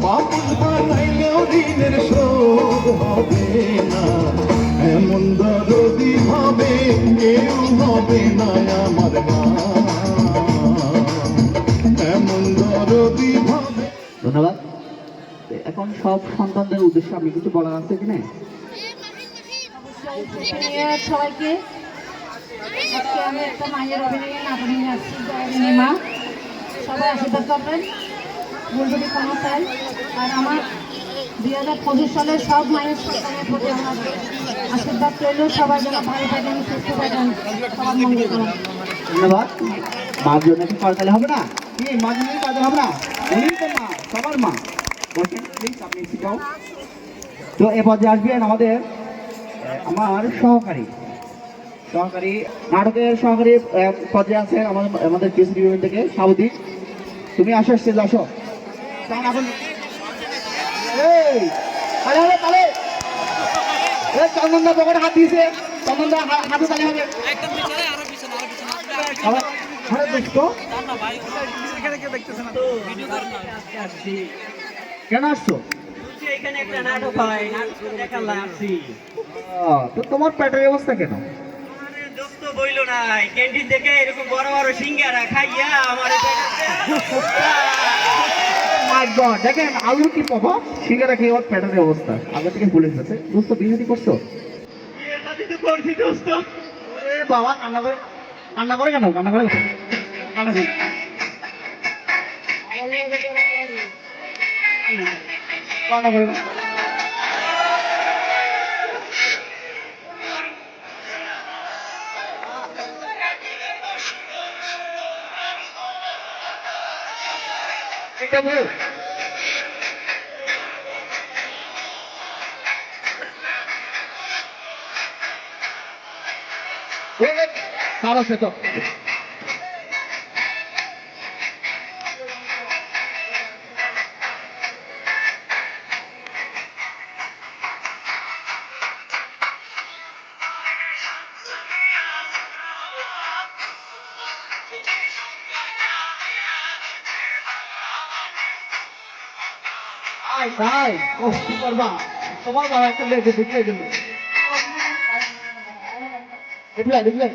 পাপন বানাইলেও ঋণের শোধ হবে না, এমন দরদি হবে কেউ হবে না আমার মা, এমন দরদি হবে। ধন্যবাদ। এখন সব সন্তানদের উদ্দেশ্যে আমি কিছু বলার আছে কিনা? সবাইকে আজকে আমি একটা মায়ের অভিনয়ে নাটক নিয়ে আসছি, মা সবাই আশীর্বাদ করবেন, বুলবুলি কোনো চাই। আর আমার 2025 সালের সব মায়ের সন্তানের প্রতি আমার আশীর্বাদ রইল, সবাই যেন ভালো থাকেন, সুস্থ থাকেন, সবার মঙ্গল করেন। ধন্যবাদ। মার জন্য কি করতালে হবে না? কি মার জন্য কি করতালে হবে না? উনি তো মা, সবার মা। বসেন প্লিজ, আপনি শিখাও। তো এ পর্যায়ে আসবেন আমাদের আমার সহকারী নাটকের সহকারী পর্যায়ে আছেন আমাদের কেসরি ইউনিট থেকে সাউদি। তুমি আসো, স্টেজ আসো। চন্দনদা পকেটে হাত দিয়েছে, চন্দনদা হাতে তালে হবে। কেন আসছো? তো তোমার পেটের অবস্থা কেন? বইলো না, ক্যান্টিন থেকে এরকম বড় বড় সিঙ্গারা খাইয়া আমার দেখেন আলু কি পাবো, সিঙ্গারা খেয়ে ওর পেটের অবস্থা আগে থেকে বলে ফেলেছে। দোস্ত বিয়ে করছো? করছি দোস্ত। বাবা কান্না করে কেন? কান্না করে সারা সে তো ভাই কষ্ট করবা, তোমার বাবা একটা লেগে দেখলে গেল। দেখলে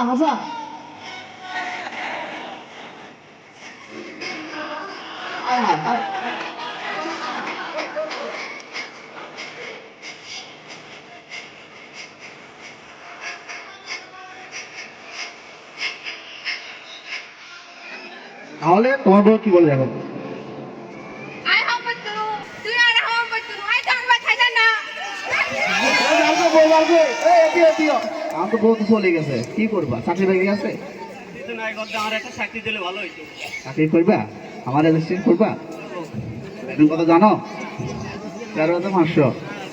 আচ্ছা তাহলে তোমার বউ কি বলে দেখো? আমার তো বউ তো চলে গেছে, কি করবা? চাকরি পেয়ে গেছে? আমার একটা চাকরি দিলে ভালো হইতো। চাকরি করবা? আমার অ্যাসিস্ট্যান্ট করবা? বেতন কত জানো? 13,500।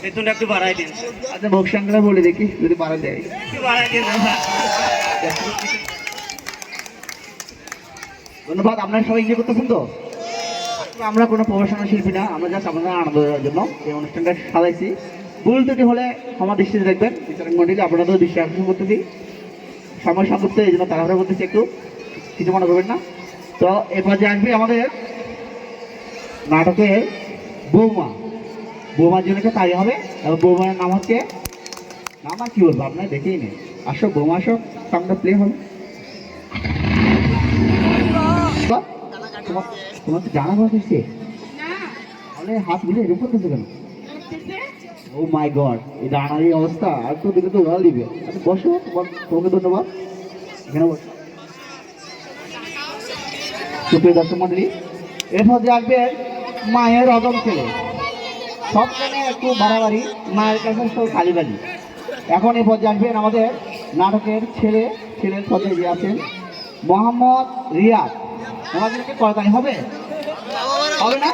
বেতনটা একটু বাড়াই দিন। আচ্ছা ভোগসাংটা বলে দেখি যদি বাড়া দেয়। একটু বাড়াই দিন। ধন্যবাদ। আপনারা সবাই ইয়ে করতেছেন তো? আমরা কোনো প্রফেশনাল শিল্পী না, আমরা জাস্ট আপনাদের আনন্দ দেওয়ার জন্য এই অনুষ্ঠানটা সাজাইছি। ভুল ত্রুটি হলে আমার দৃষ্টিতে দেখবেন, বিচারক মন্ডলী আপনাদের দৃষ্টি আকর্ষণ করতেছি। সময় সংক্ষিপ্ত, এই জন্য তাড়াহুড়া করতেছি, একটু কিছু মনে করবেন না। তো এরপর যে আসবে আমাদের নাটকের বৌমার জন্য তাই হবে। এবং বৌমার নাম হচ্ছে, নাম আর কি বলবো আপনার দেখেই নেই। আসো বৌমা, আসো, সঙ্গে প্লে হবে। তোমার তো জানা কথা এসছে, তাহলে হাত মিলে এরকম করতেছে কেন? ও মাই গড, এই ডানার এই অবস্থা, আর তো দিকে তো উড়াল দিবে। আচ্ছা বসো, তোমাকে ধন্যবাদ। এখানে বসো। সুপ্রিয় দর্শক মন্ডলী, এরপর যে আসবে মায়ের অদম ছেলে। সবখানে একটু বাড়াবাড়ি, মায়ের কাছে সব খালিবালি। এখন এরপর যে আসবেন আমাদের নাটকের ছেলের পদে যে আছেন মোহাম্মদ রিয়াদ। আমাদেরকে করতালি হবে না?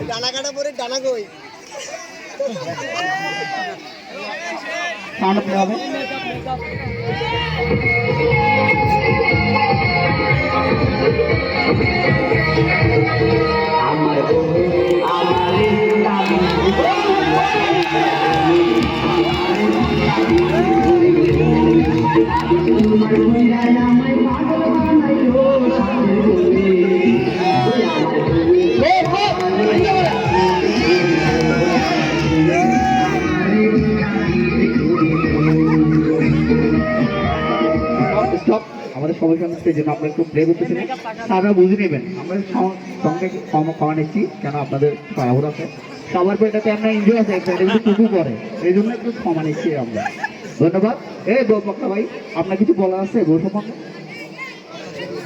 ডানা কাটা পরে ডানা কই সাউন্ড প্লে হবে। স্টপ, আমাদের সবাই সঙ্গে জন্য আপনারা একটু প্লে করতেছেন, আপনারা বুঝে নেবেন। আমরা সঙ্গে ক্ষমা নিচ্ছি, কেন আপনাদের তাড়াহুড়ো আছে, সবার পর এটাতে আমরা এনজয় আছে, একটা এটা কিন্তু টুকু করে, এই জন্য একটু ক্ষমা নিচ্ছি আমরা। ধন্যবাদ। এই বউ পক্কা ভাই, আপনার কিছু বলা আছে বউ সম্বন্ধে?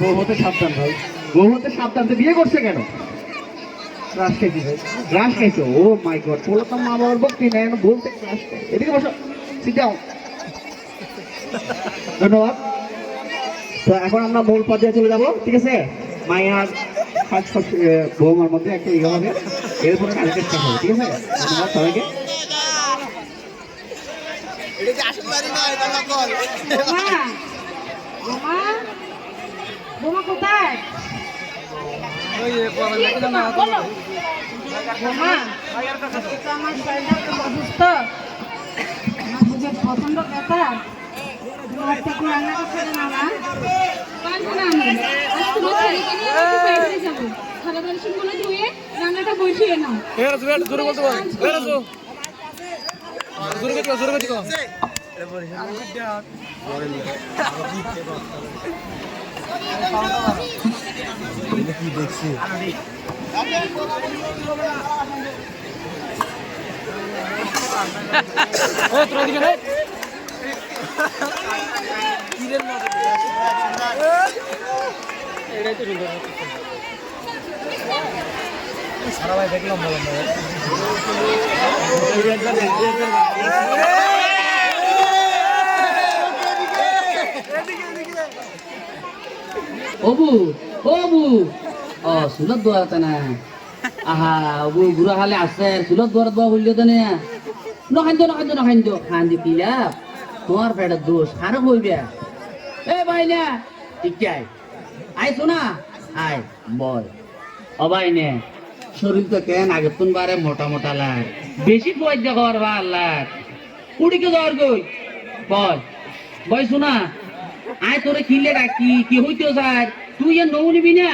বউ হতে সাবধান ভাই, বউ হতে সাবধান। তো বিয়ে করছে কেন? রাস খাইছি ভাই, রাস খাইছো? ও মাই গড, বলো তো মা বাবার ভক্তি নেই বলতে রাস খাই। এদিকে বসো, সিট ডাউন। ধন্যবাদ। তো এখন আমরা মূল পর্যায়ে চলে যাবো, ঠিক আছে? মাইয়ার ফার্স্ট বৌমার মধ্যে একটা ইয়ে হবে, এরপরে আরেকটা স্টার্ট হবে, ঠিক আছে? ধন্যবাদ সবাইকে। বোমা বোমা বোমা কোথায়? বলো বোমা, আজকে তো আমার শরীরটা খুব অসুস্থ, আমার বুকে প্রচন্ড ব্যথা, আজকে একটু রান্নাটা ছেড়ে নাও না। পারবো না আমি, আজ তোমার ছেলেকে নিয়ে একটু বাইরে যাবো, থালা বাসনগুলো ধুয়ে রান্নাটা বসিয়ে নাও। অবু অবু ও সুলত দোয়াতে না আহা অবু বুড়া হালে আছে সুলত দোয়ার দোয়া বললে তো না নখাইন্দ খান্দি কিলা তোমার পেটের দোষ আরো কইবে এ ভাই না ঠিক যাই আই শোনা আয় বয় ও ভাই নে শরীর তো কেন আগে তুন বারে মোটা মোটা লাগ বেশি বই দেখো আর ভাল লাগ কুড়িকে দর গই বয় বয় শোনা আয় তোরে কিলে ডাকি কি হইতো স্যার তুই আর নৌ নিবি না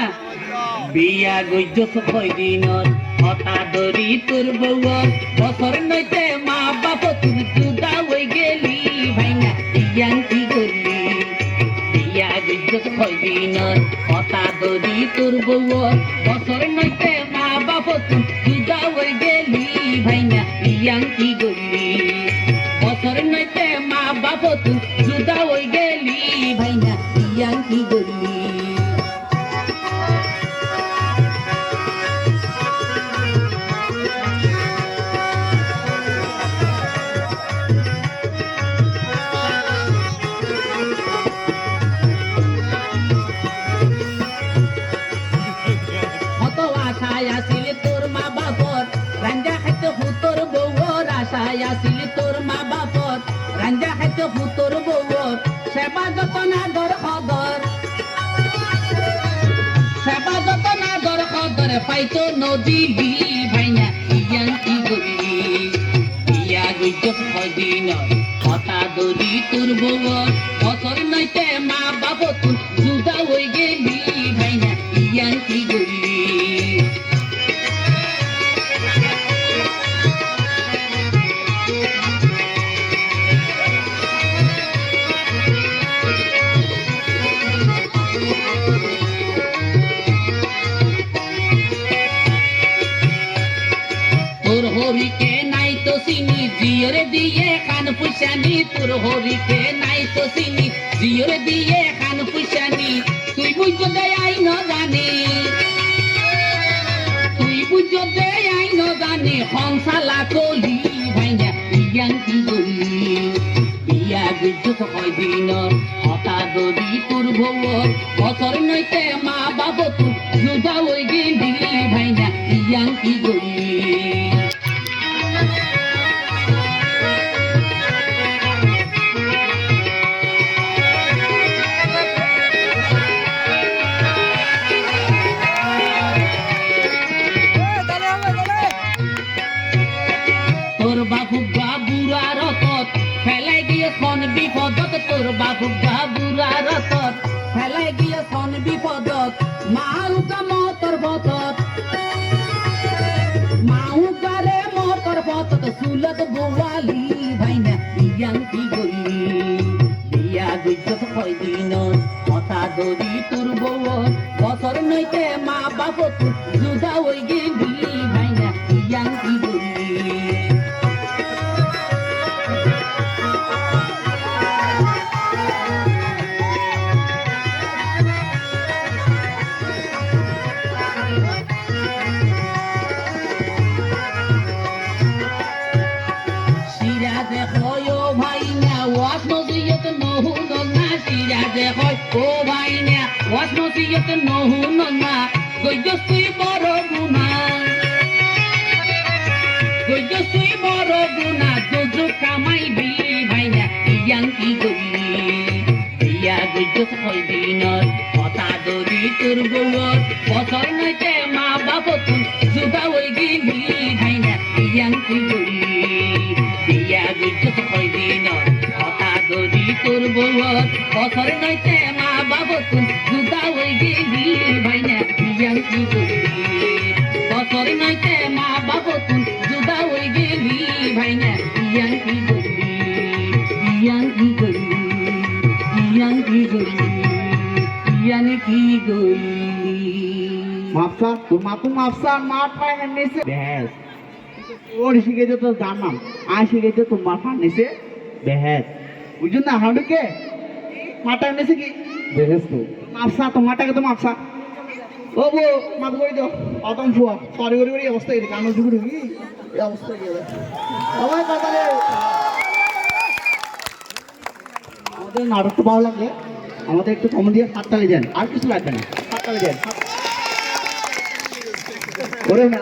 বিয়া গইজ ছয় দিনত হতা দরি তোর বউর বছর নইতে মা বাপ তুমি জুদা হয়ে গেলি ভাইনা ইয়ান কি করলি বিয়া গইজ ছয় দিনত হতা দরি তোর বউর বছর নইতে মা বাপ তুমি জুদা হয়ে গেলি ভাইনা ইয়ান কি করলি বছর নইতে মা বাপ তুমি জুদা হয়ে গেলি ভাইনা ইয়ান কি করলি আসিলি তোর মা বাপর রাঞ্জা খাইতে ফুতোর বউর আশায় আসিলি তোর মা বাপর রাঞ্জা খাইতে ফুতোর বউর সেবা যতন আদর খদর সেবা যতন আদর খদর পাইতো নদীলি ভাইনা ইয়ান কি করলি ইয়া গইজ দিন কথা দরি তোর বউর বছর নইতে মা বাপ তুই জুদা হয়ে গেলি ভাইনা ইয়ান কি করলি তোর হরিকে নাই তো চিনি জিয়রে দিয়ে খান পুষানি তোর হরিকে নাই তো চিনি জিয়রে দিয়ে খান পুষানি তুই বুঝতে আই ন জানি তুই বুঝতে আই ন জানি হংসালা কলি ভাইনা ইয়ান কি করলি বিয়া গুজ ছয় দিন হতা দরি তোর বউর বছর নইতে মা বাপ তুই জুদা হয়ে গেলি ভাইনা ইয়ান কি করলি তোর বাবু বাবুরা রতত ফেলাই গিয়ে খন বিপদত তোর বাবু বাবুরা রতত ফেলাই গিয়ে খন বিপদত মাউকা মতর বতত মাউকারে মতর বতত সুলত বোয়ালি ভাইনা ইয়াং কি গলি বিয়া গইছত কয়দিন কথা দরি তোর বউ বছর নইতে মা বাপ তোর জুদা হই গেলি ভাইনা ইয়াং কি গলি ও ভাইনা ওয়াজ নসিহত নহুন না গইজসুই বড় গুনাহ গইজসুই বড় গুনাহ দুজু কামাই বি ভাইনা ইয়াং কি গলি ইয়া গইজস কয়দিনত কথা দরি তোর বউর বছর নইতে মা বাপ তুই জুদা হই গেলি ভাইনা ইয়াং কি গলি ইয়া গইজস কয়দিনত কথা দরি তোর বউর বছর নইতে মা বাবা তুই জুদা হই গেলি ভাইনা ইয়াং কি গলি বছর নইতে মা বাবা তুই জুদা হই গেলি ভাইনা ইয়াং কি গলি ইয়াং কি গলি ইয়াং কি গলি ইয়াং কি গলি মাফসা তোর মা তো মাফসা মাঠ পায় নিছে বেশ ওর শিখেছে তো জানাম আয় শিখেছে তোমার ফান নিছে বেশ বুঝুন না হাঁটুকে মাটা এনেছে কি বেশ তো মাফসা তো মাটাকে তো মাফসা ও বো মাফ করে দাও অতম ফুয়া সরি করে করে অবস্থা এই কানো ঝুড়ি কি এই অবস্থা কি সবাই কথা রে আমাদের নাটকটা ভালো লাগলে আমাদের একটু কমেডি হাততালি দেন আর কিছু লাগবে না হাততালি দেন ওরে